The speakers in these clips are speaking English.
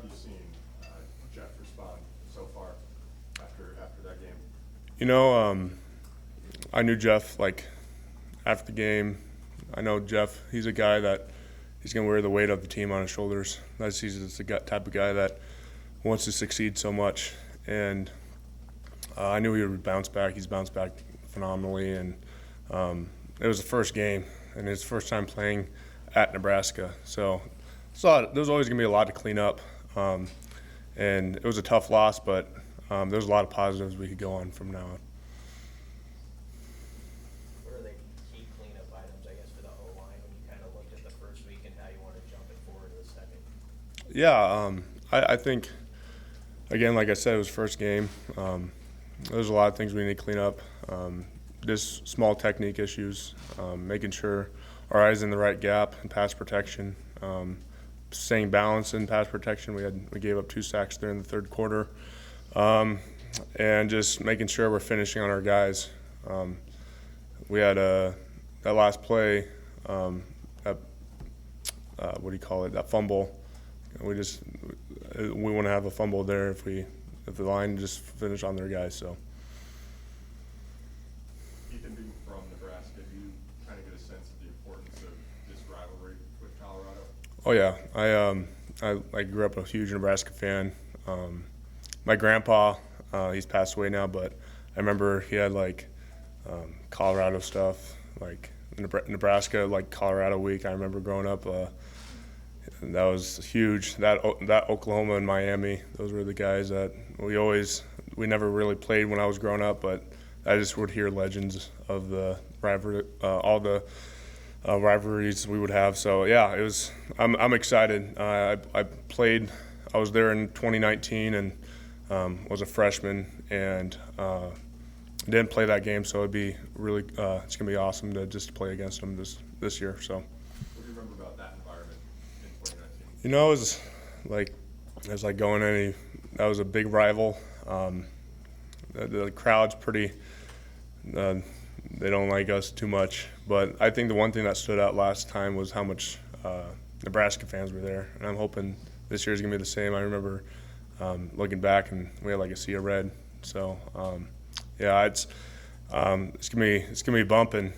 have you seen Jeff respond so far after that game? I knew Jeff after the game. I know Jeff. He's a guy that he's going to wear the weight of the team on his shoulders. He's the type of guy that wants to succeed so much, and I knew he would bounce back. He's bounced back phenomenally, and it was the first game, and his first time playing at Nebraska. So there was always going to be a lot to clean up, and it was a tough loss, but there was a lot of positives we could go on from now on. What are the key cleanup items, I guess, for the O-line when you kind of looked at the first week and how you want to jump it forward to the second? Yeah, I think, again, like I said, it was first game. There's a lot of things we need to clean up. Just small technique issues, making sure our eyes in the right gap in pass protection, staying balanced in pass protection. We gave up 2 sacks there in the third quarter, and just making sure we're finishing on our guys. We had that last play, that fumble. We want to have a fumble there if the line just finish on their guys. So. Ethan, being from Nebraska, do you kind of get a sense of the importance of this rivalry with Colorado? Oh yeah, I grew up a huge Nebraska fan. My grandpa, he's passed away now, but I remember he had Colorado stuff, like Nebraska, Colorado week. I remember growing up. That was huge. That Oklahoma and Miami, those were the guys that we never really played when I was growing up, but I just would hear legends of the rivalry, all the rivalries we would have. So yeah, it was. I'm excited. I was there in 2019 and was a freshman and didn't play that game. So it'd be really. It's gonna be awesome to just play against them this year. So. What do you remember about that environment in 2019? It was like going any. That was a big rival. The crowd's pretty. They don't like us too much, but I think the one thing that stood out last time was how much Nebraska fans were there, and I'm hoping this year's gonna be the same. I remember looking back, and we had a sea of red. So yeah, it's gonna be bumping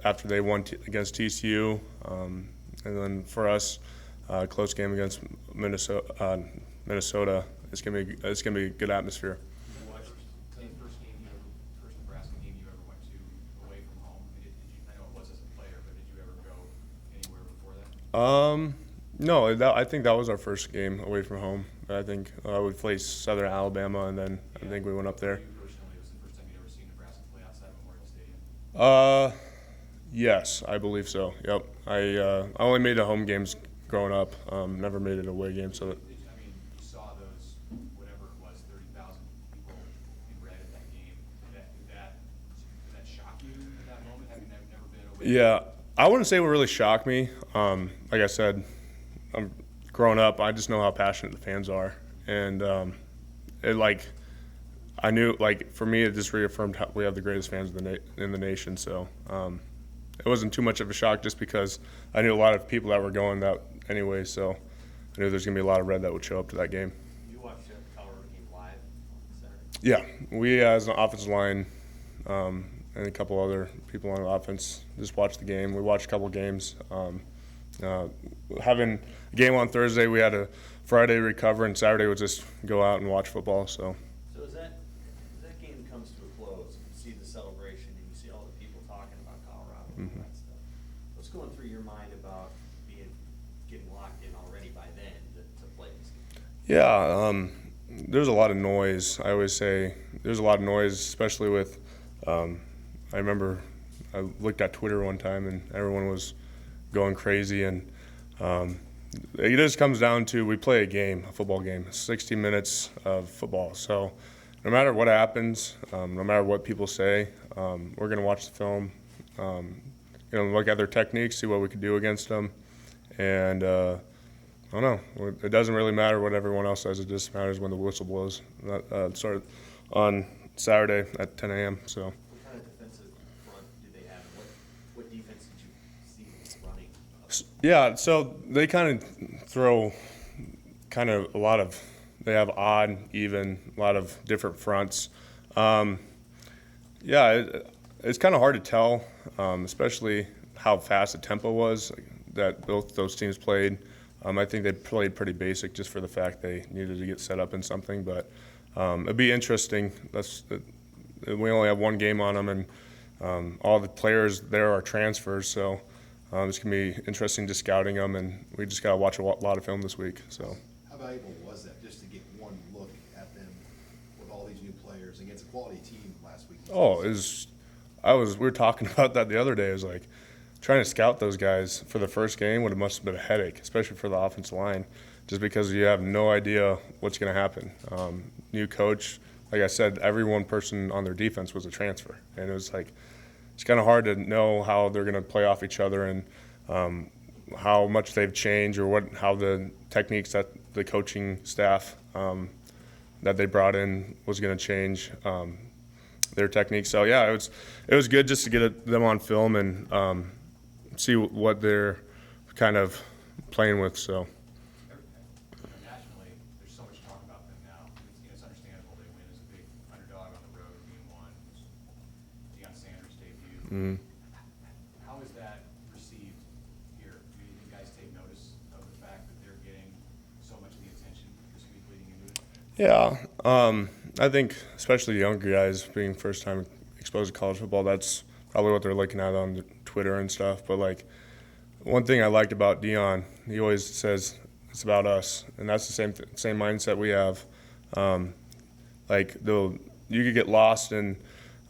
after they won against TCU, and then for us, close game against Minnesota. It's gonna be a good atmosphere. First Nebraska game you ever went to away from home? I know it was as a player, but did you ever go anywhere before that? No, I think that was our first game away from home. I think we played Southern Alabama, and then I think we went up there. You personally, it was the first time you'd ever seen Nebraska play outside Memorial Stadium? Yes, I believe so. Yep. I only made the home games growing up. Never made it away game. So. You saw those, whatever it was, 30,000 people in red at that game. Did that shock you at that moment, having never been away? Yeah, I wouldn't say it would really shock me. Like I said, I'm growing up. I just know how passionate the fans are, and I knew for me it just reaffirmed how we have the greatest fans in the nation. So it wasn't too much of a shock just because I knew a lot of people that were going that anyway. So I knew there's gonna be a lot of red that would show up to that game. You watched the Colorado game live on Saturday? Yeah, we as an offensive line and a couple other people on offense just watched the game. We watched a couple games. Having a game on Thursday, we had a Friday recover, and Saturday would just go out and watch football. So as that game comes to a close, you see the celebration and you see all the people talking about Colorado and all that stuff. What's going through your mind about getting locked in already by then to play this game? yeah, there's a lot of noise. I always say there's a lot of noise, especially with. I remember I looked at Twitter one time and everyone was going crazy, and it just comes down to we play a football game, 60 minutes of football. So no matter what happens, no matter what people say, we're going to watch the film, look at their techniques, see what we can do against them, and I don't know. It doesn't really matter what everyone else says. It just matters when the whistle blows. Started on Saturday at 10 a.m. So. What kind of defensive front do they have? What defense did you see running? Yeah, so they kind of throw kind of they have odd, even, a lot of different fronts. It's kind of hard to tell, especially how fast the tempo was that both those teams played. I think they played pretty basic just for the fact they needed to get set up in something, but it'd be interesting. We only have one game on them, and all the players there are transfers, so it's going to be interesting just scouting them, and we just got to watch a lot of film this week. So. How valuable was that just to get one look at them with all these new players against a quality team last week? Oh, we were talking about that the other day. It was like trying to scout those guys for the first game must have been a headache, especially for the offensive line, just because you have no idea what's going to happen. New coach, like I said, every one person on their defense was a transfer, and it was like it's kind of hard to know how they're going to play off each other and how much they've changed or how the techniques that the coaching staff that they brought in was going to change their techniques. So yeah, it was good just to get them on film and see what they're kind of playing with. So. Nationally, there's so much talk about them now. It's understandable they win as a big underdog on the road, game one. Deion Sanders' debut. Mm-hmm. How is that received here? Do you guys take notice of the fact that they're getting so much of the attention this week leading into it? Yeah, I think especially younger guys being first time exposed to college football, that's probably what they're looking at on Twitter and stuff. But like one thing I liked about Deion, he always says it's about us, and that's the same mindset we have. You could get lost in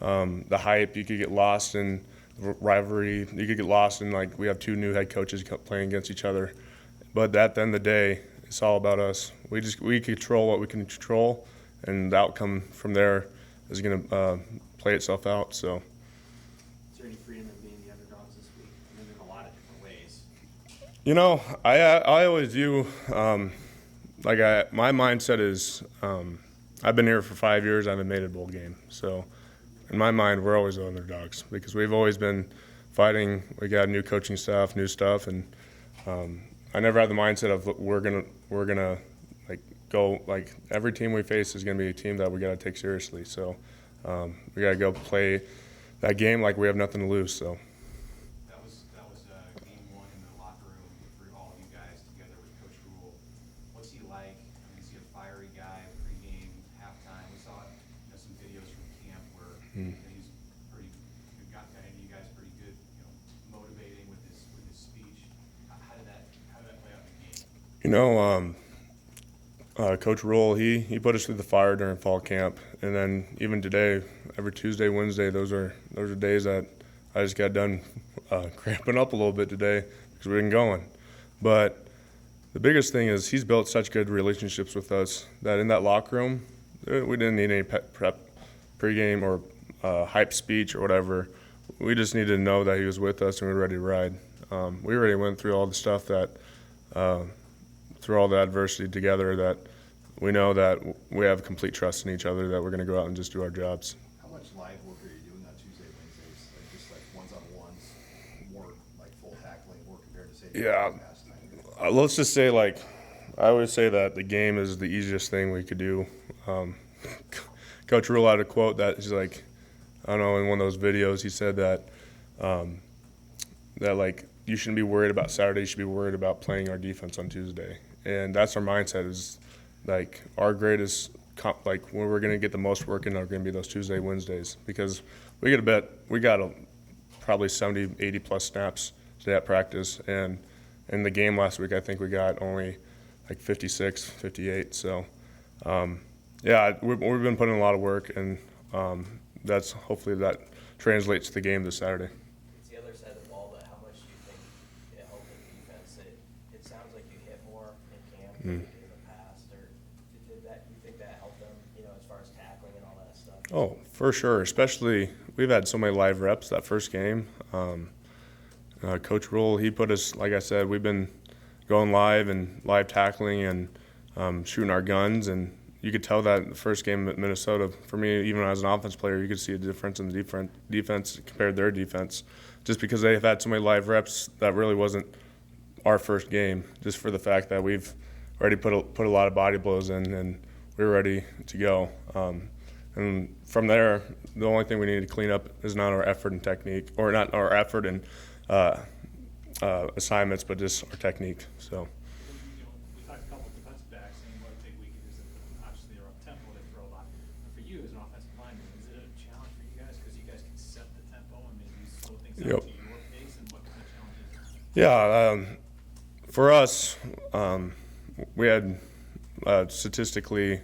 the hype, you could get lost in rivalry, you could get lost in like we have two new head coaches playing against each other. But at the end of the day, it's all about us. We control what we can control, and the outcome from there is going to play itself out. So. Is there any freedom in being the underdogs this week? I mean, in a lot of different ways. You know, I always view my mindset is I've been here for 5 years. I haven't made a bowl game, so in my mind, we're always the underdogs because we've always been fighting. We got new coaching staff, new stuff, and I never had the mindset of we're gonna like go like every team we face is gonna be a team that we gotta take seriously. So we gotta go play that game like we have nothing to lose. So. That was game one in the locker room for all of you guys together with Coach Rule. What's he like? I mean, is he a fiery guy? Pregame, halftime. We saw some videos from camp where he's pretty good guy, and you guys pretty good, motivating with his speech. How did that play out in the game? You know, Coach Rule, he put us through the fire during fall camp, and then even today, every Tuesday, Wednesday, those are days that I just got done cramping up a little bit today because we've been going. But the biggest thing is he's built such good relationships with us that in that locker room, we didn't need any prep pregame or hype speech or whatever. We just needed to know that he was with us and we were ready to ride. We already went through all the stuff that through all the adversity together that we know that we have complete trust in each other that we're going to go out and just do our jobs. How much live work are you doing on Tuesday, Wednesdays? Like just like ones-on-ones, more like full tackling work compared to say past time? Let's just say I always say that the game is the easiest thing we could do. Coach Rule had a quote that he's like, I don't know, in one of those videos he said that like you shouldn't be worried about Saturday, you should be worried about playing our defense on Tuesday. And that's our mindset is like our greatest like when we're going to get the most work in are going to be those Tuesday, Wednesdays because we got probably 70, 80 plus snaps today at practice. And in the game last week, I think we got only like 56, 58. So, we've been putting in a lot of work, and that's hopefully that translates to the game this Saturday. It's the other side of the ball, but how much do you think it helped the defense? It sounds like you hit more in camp than you did in the past, or did that? You think that helped them, as far as tackling and all that stuff? Oh, for sure. Especially we've had so many live reps that first game. Coach Rule, he put us, like I said, we've been going live and live tackling and shooting our guns, and you could tell that the first game at Minnesota, for me, even as an offense player, you could see a difference in the defense compared to their defense, just because they have had so many live reps that really wasn't our first game, just for the fact that we've already put a lot of body blows in, and we were ready to go. And from there, the only thing we need to clean up is not our effort and technique, or not our effort and assignments, but just our technique. So. We talked a couple of defensive backs, and what a big weakness is that obviously they're up tempo, they throw a lot. But for you as an offensive lineman, is it a challenge for you guys because you guys can set the tempo and maybe slow things down to your pace, and what kind of challenges? Yeah, for us, we had statistically,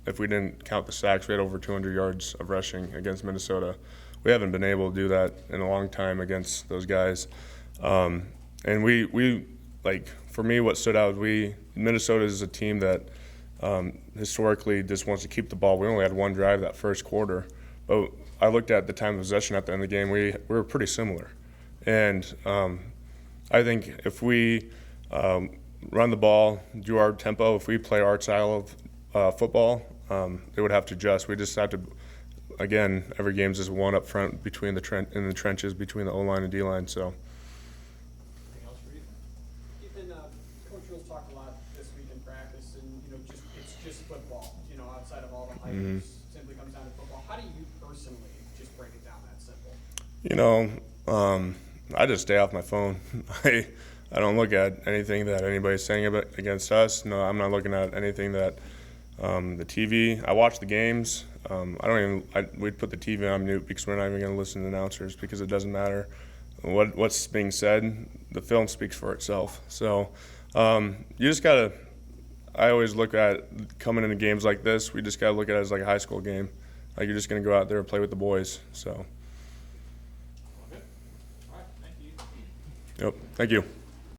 if we didn't count the sacks, we had over 200 yards of rushing against Minnesota. We haven't been able to do that in a long time against those guys. And we like, for me, what stood out, Minnesota is a team that historically just wants to keep the ball. We only had one drive that first quarter, but I looked at the time of possession at the end of the game. We were pretty similar. And I think if we run the ball, do our tempo, if we play our style of football, they would have to adjust. We just have to, again, every game's just one up front between in the trenches between the O-line and D-line. So. Anything else for you? Ethan, Coach Rules talked a lot this week in practice, and it's just football. Outside of all the hype, simply comes down to football. How do you personally just break it down that simple? I just stay off my phone. I don't look at anything that anybody's saying against us. No, I'm not looking at anything that the TV. I watch the games. We'd put the TV on mute because we're not even going to listen to announcers because it doesn't matter what's being said. The film speaks for itself. So you just gotta. I always look at coming into games like this. We just gotta look at it as like a high school game. Like you're just gonna go out there and play with the boys. So. Okay. All right. Thank you. Yep. Thank you.